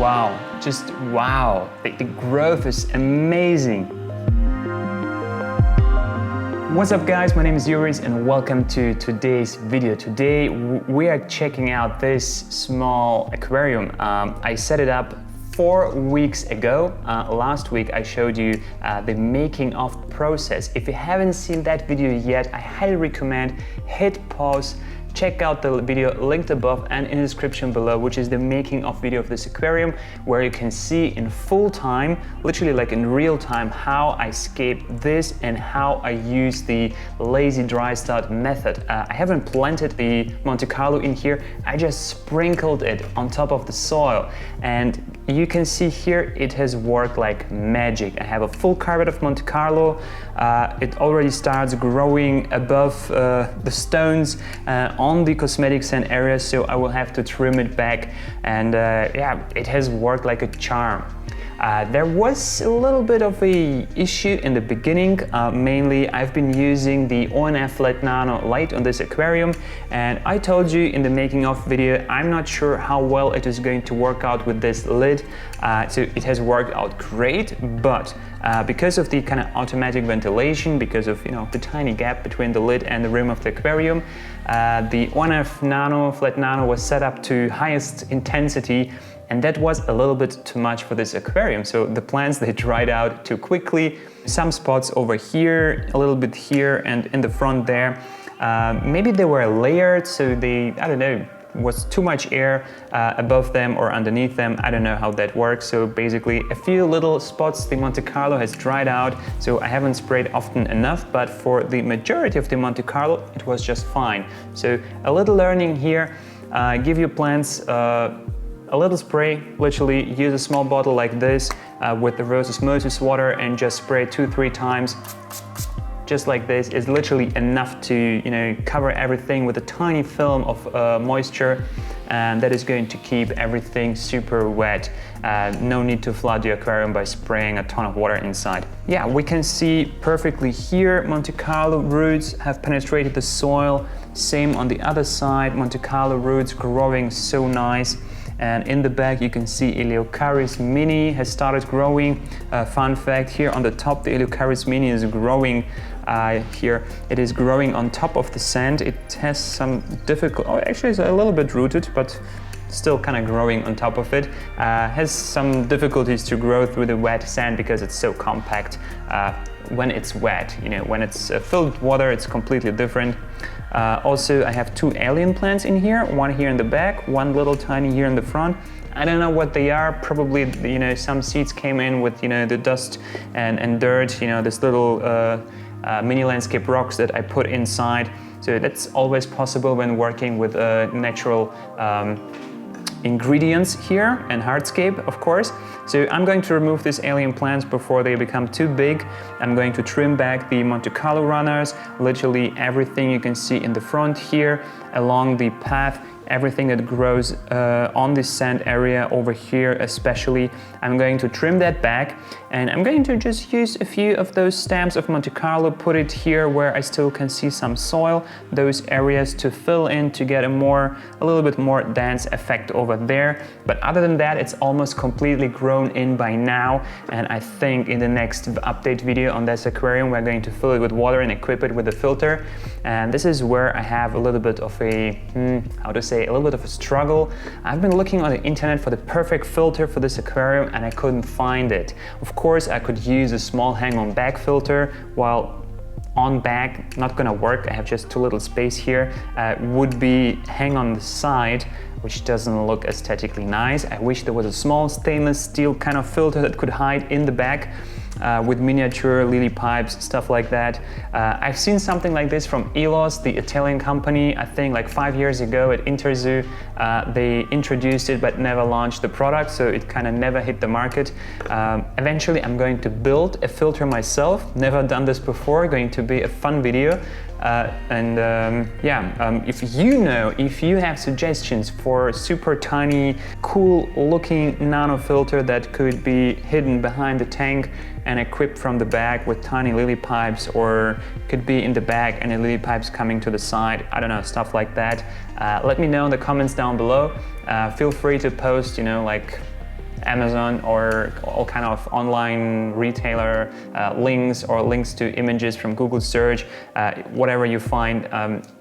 Wow, just wow, the growth is amazing. What's up guys, my name is Joris and welcome to today's video. Today we are checking out this small aquarium. I set it up 4 weeks ago. Last week I showed you the making of process. If you haven't seen that video yet, I highly recommend hit pause, check out the video linked above and in the description below, which is the making of video of this aquarium, where you can see in full time, literally like in real time, how I scape this and how I use the lazy dry start method. I haven't planted the Monte Carlo in here, I just sprinkled it on top of the soil, and you can see here it has worked like magic. I have a full carpet of Monte Carlo. It already starts growing above the stones on the cosmetic sand area, so I will have to trim it back, and yeah, it has worked like a charm. There was a little bit of a issue in the beginning. Mainly I've been using the ONF Flat Nano light on this aquarium, and I told you in the making of video I'm not sure how well it is going to work out with this lid. So it has worked out great, but because of the kind of automatic ventilation, because of the tiny gap between the lid and the rim of the aquarium, the ONF Nano Flat Nano was set up to highest intensity, and that was a little bit too much for this aquarium. So the plants, they dried out too quickly. Some spots over here, a little bit here, and in the front there. Maybe they were layered, so they, I don't know, was too much air above them or underneath them. I don't know how that works. So basically a few little spots the Monte Carlo has dried out, so I haven't sprayed often enough, but for the majority of the Monte Carlo it was just fine. So a little learning here, give your plants a little spray, literally use a small bottle like this with the rose osmosis water and just spray 2-3 times. Just like this is literally enough to cover everything with a tiny film of moisture, and that is going to keep everything super wet. No need to flood your aquarium by spraying a ton of water inside. Yeah, we can see perfectly here Monte Carlo roots have penetrated the soil. Same on the other side, Monte Carlo roots growing so nice. And in the back you can see Eleocharis Mini has started growing. Fun fact, here on the top the Eleocharis Mini is growing here. It is growing on top of the sand. It has some actually it's a little bit rooted, but still kind of growing on top of it. Has some difficulties to grow through the wet sand because it's so compact when it's wet. When it's filled with water, it's completely different. Also, I have 2 alien plants in here, one here in the back, one little tiny here in the front. I don't know what they are. Probably some seeds came in with the dust and dirt, this little mini landscape rocks that I put inside. So that's always possible when working with natural ingredients here and hardscape, of course. So I'm going to remove these alien plants before they become too big. I'm going to trim back the Monte Carlo runners, literally everything you can see in the front here, along the path, everything that grows on this sand area over here especially. I'm going to trim that back, and I'm going to just use a few of those stamps of Monte Carlo, put it here where I still can see some soil, those areas to fill in to get a little bit more dense effect over there. But other than that, it's almost completely grown in by now, and I think in the next update video on this aquarium we're going to fill it with water and equip it with a filter. And this is where I have a little bit of a a little bit of a struggle. I've been looking on the internet for the perfect filter for this aquarium and I couldn't find it. Of course, I could use a small hang-on bag filter, while on bag not gonna work. I have just too little space here. Would be hang on the side, which doesn't look aesthetically nice. I wish there was a small stainless steel kind of filter that could hide in the bag. With miniature lily pipes, stuff like that. I've seen something like this from Elos, the Italian company. I think like 5 years ago at Interzoo, they introduced it but never launched the product, so it kind of never hit the market. Eventually I'm going to build a filter myself. Never done this before, going to be a fun video. If you have suggestions for super tiny, cool looking nano filter that could be hidden behind the tank and equipped from the back with tiny lily pipes, or could be in the back and the lily pipes coming to the side, I don't know, stuff like that. Let me know in the comments down below. Feel free to post, like Amazon or all kind of online retailer links or links to images from Google search, whatever you find.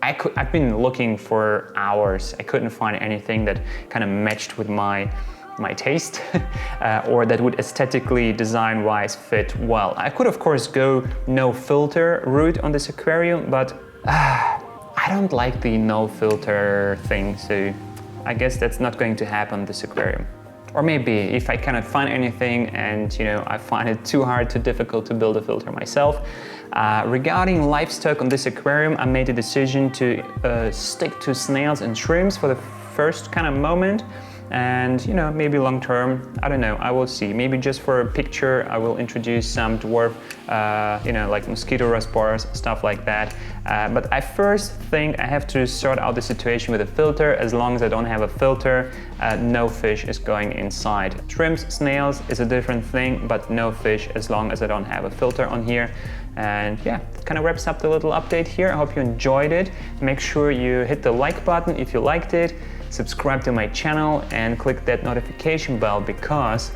I've been looking for hours. I couldn't find anything that kind of matched with my taste or that would aesthetically, design-wise fit well. I could of course go no filter route on this aquarium, but I don't like the no filter thing, so I guess that's not going to happen in this aquarium. Or maybe if I cannot find anything and I find it too hard, too difficult to build a filter myself. Regarding livestock on this aquarium, I made a decision to stick to snails and shrimps for the first kind of moment. And maybe long term, I don't know, I will see. Maybe just for a picture, I will introduce some dwarf, like mosquito reservoirs, stuff like that. But I first think I have to sort out the situation with a filter. As long as I don't have a filter, no fish is going inside. Shrimps, snails is a different thing, but no fish as long as I don't have a filter on here. And yeah, that kind of wraps up the little update here. I hope you enjoyed it. Make sure you hit the like button if you liked it. Subscribe to my channel and click that notification bell, because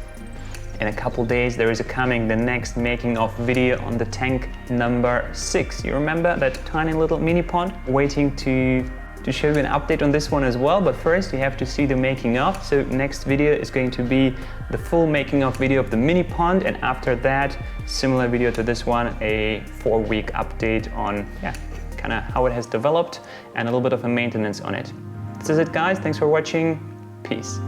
in a couple days there is coming the next making of video on the tank number 6. You remember that tiny little mini pond? Waiting to show you an update on this one as well, but first you have to see the making of. So next video is going to be the full making of video of the mini pond, and after that, similar video to this one, a 4-week update on kind of how it has developed and a little bit of a maintenance on it. This is it guys, thanks for watching, peace.